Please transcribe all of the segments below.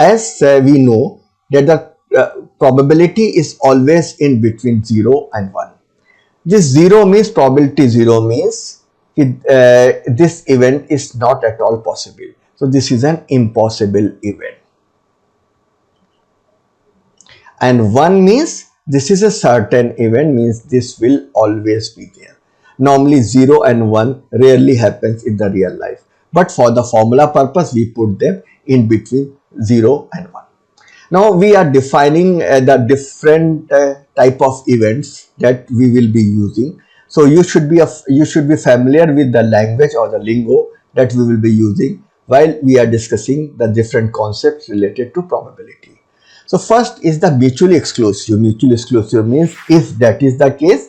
as we know that the probability is always in between 0 and 1. This 0 means probability 0 means this event is not at all possible. So this is an impossible event. And 1 means this is a certain event, means this will always be there. Normally 0 and 1 rarely happens in the real life, but for the formula purpose we put them in between 0 and 1. Now we are defining the different type of events that we will be using. So you should be familiar with the language or the lingo that we will be using while we are discussing the different concepts related to probability. So first is the mutually exclusive. Mutually exclusive means if that is the case,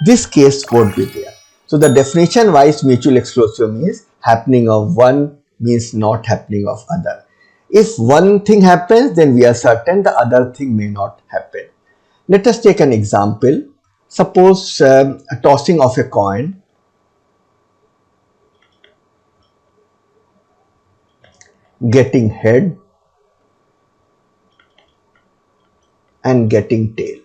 this case won't be there. So the definition wise mutual exclusive means happening of one means not happening of other. If one thing happens, then we are certain the other thing may not happen. Let us take an example. Suppose a tossing of a coin. Getting head and getting tail.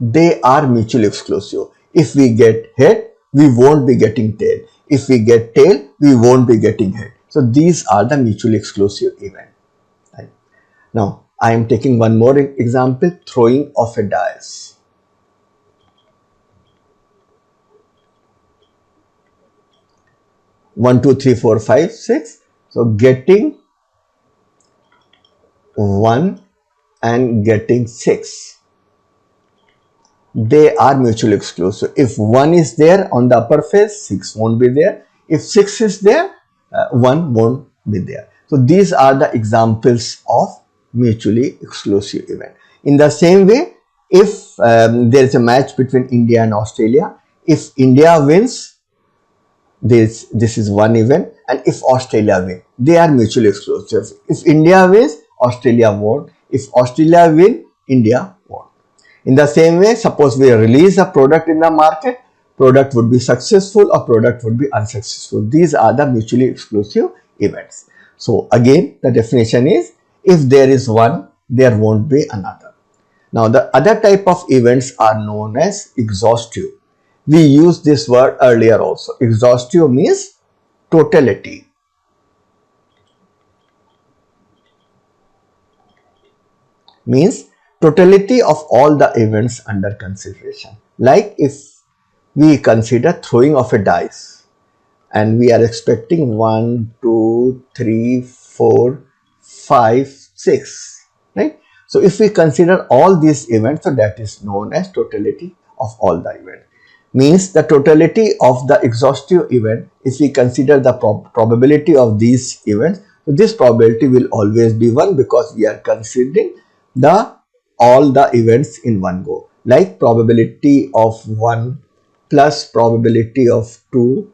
They are mutually exclusive. If we get head, we won't be getting tail. If we get tail, we won't be getting head. So these are the mutually exclusive event. Right? Now I am taking one more example, throwing of a dice. One, two, three, four, five, six. So getting 1 and getting 6. They are mutually exclusive. If 1 is there on the upper face, 6 won't be there. If 6 is there, 1 won't be there. So these are the examples of mutually exclusive event. In the same way, if there is a match between India and Australia, if India wins, this is one event, and if Australia wins, they are mutually exclusive. If India wins, Australia won't. If Australia wins, India won't. In the same way, suppose we release a product in the market, product would be successful or product would be unsuccessful. These are the mutually exclusive events. So again, the definition is if there is one, there won't be another. Now the other type of events are known as exhaustive. We used this word earlier also. Exhaustive means totality. Means totality of all the events under consideration. Like if we consider throwing of a dice and we are expecting 1, 2, 3, 4, 5, 6, right? So if we consider all these events, so that is known as totality of all the events. Means the totality of the exhaustive event, if we consider the probability of these events, so this probability will always be 1 because we are considering all the events in one go. Like probability of 1 plus probability of 2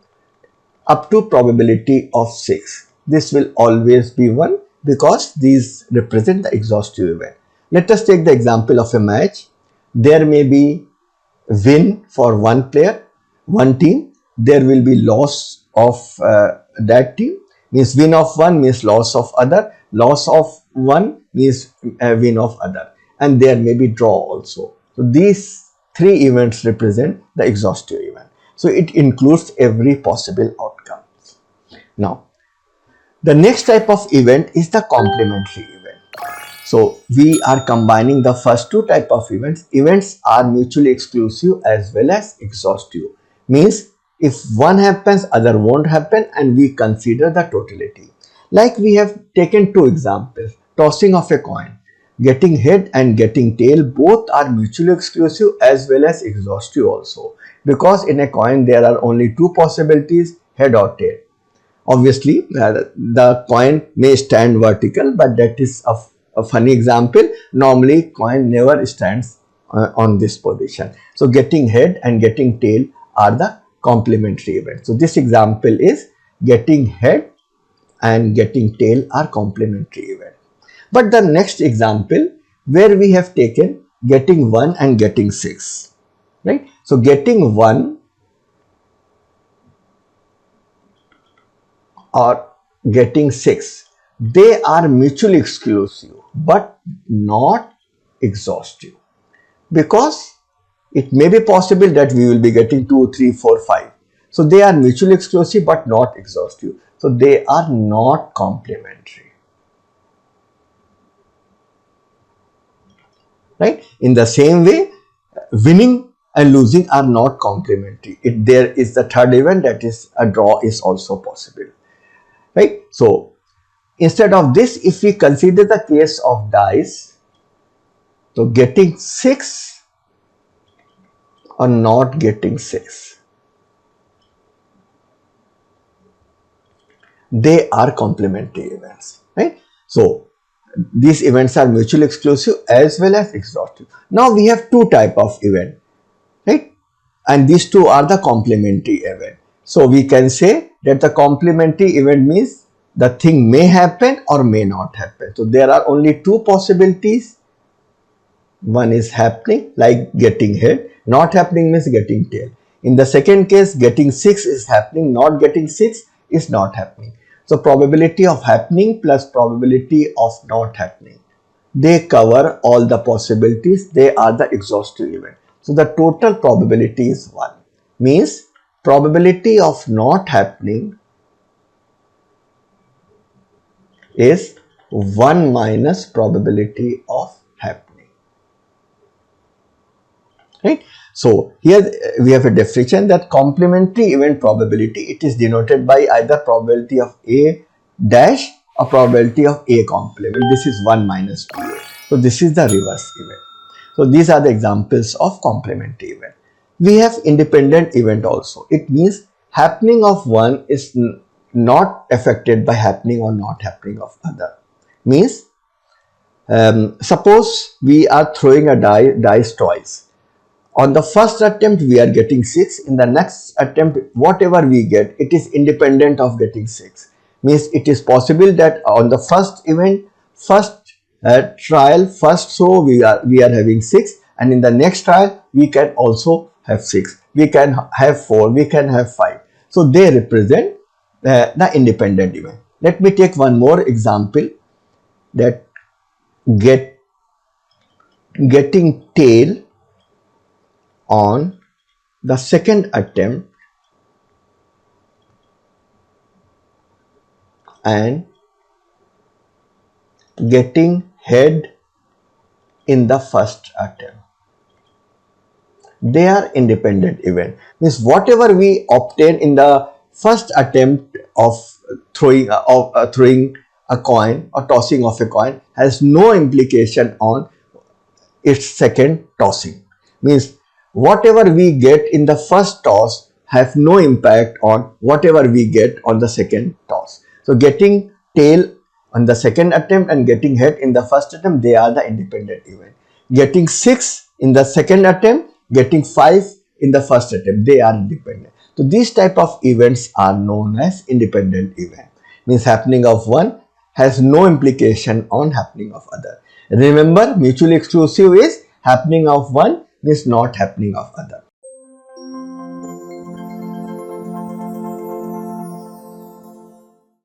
up to probability of 6. This will always be 1 because these represent the exhaustive event. Let us take the example of a match. There may be win for one player, one team. There will be loss of that team. Means win of one means loss of other. Loss of one means win of other. And there may be draw also. So these three events represent the exhaustive event. So it includes every possible outcome. Now, the next type of event is the complementary event. So we are combining the first two type of events. Events are mutually exclusive as well as exhaustive. Means if one happens, other won't happen, and we consider the totality. Like we have taken two examples. Tossing of a coin. Getting head and getting tail both are mutually exclusive as well as exhaustive also. Because in a coin there are only two possibilities, head or tail. Obviously, the coin may stand vertical, but that is a funny example. Normally, coin never stands on this position. So, getting head and getting tail are the complementary events. So, this example is getting head and getting tail are complementary events. But the next example where we have taken getting 1 and getting 6, right? So, getting 1 or getting 6, they are mutually exclusive but not exhaustive, because it may be possible that we will be getting 2, 3, 4, 5. So they are mutually exclusive but not exhaustive. So they are not complementary. Right? In the same way, winning and losing are not complementary. There is the third event, that is a draw is also possible. Right? So instead of this, if we consider the case of dice, so getting 6 or not getting 6, they are complementary events, right? So these events are mutually exclusive as well as exhaustive. Now we have two type of event, right? And these two are the complementary event. So we can say that the complementary event means the thing may happen or may not happen. So there are only two possibilities. One is happening, like getting head. Not happening means getting tail. In the second case, getting 6 is happening, not getting 6 is not happening. So probability of happening plus probability of not happening, they cover all the possibilities. They are the exhaustive event. So the total probability is 1. Means probability of not happening is 1 minus probability of happening. Right? So here we have a definition that complementary event probability, it is denoted by either probability of A dash or probability of A complement. This is 1 minus 2A. So this is the reverse event. So these are the examples of complementary event. We have independent event also. It means happening of one is not affected by happening or not happening of other. Means suppose we are throwing a dice twice. On the first attempt we are getting 6. In the next attempt, whatever we get, it is independent of getting 6. Means it is possible that on the first event, first trial, first throw, we are having 6, and in the next trial we can also have 6. We can have 4. We can have 5. So they represent the independent event. Let me take one more example, that getting tail on the second attempt and getting head in the first attempt. They are independent event. Means whatever we obtain in the first attempt of throwing a coin or tossing of a coin has no implication on its second tossing. Means whatever we get in the first toss have no impact on whatever we get on the second toss. So getting tail on the second attempt and getting head in the first attempt, they are the independent event. Getting 6 in the second attempt, getting 5 in the first attempt, they are independent. So these type of events are known as independent event. Means happening of one has no implication on happening of other. Remember, mutually exclusive is happening of one means not happening of other.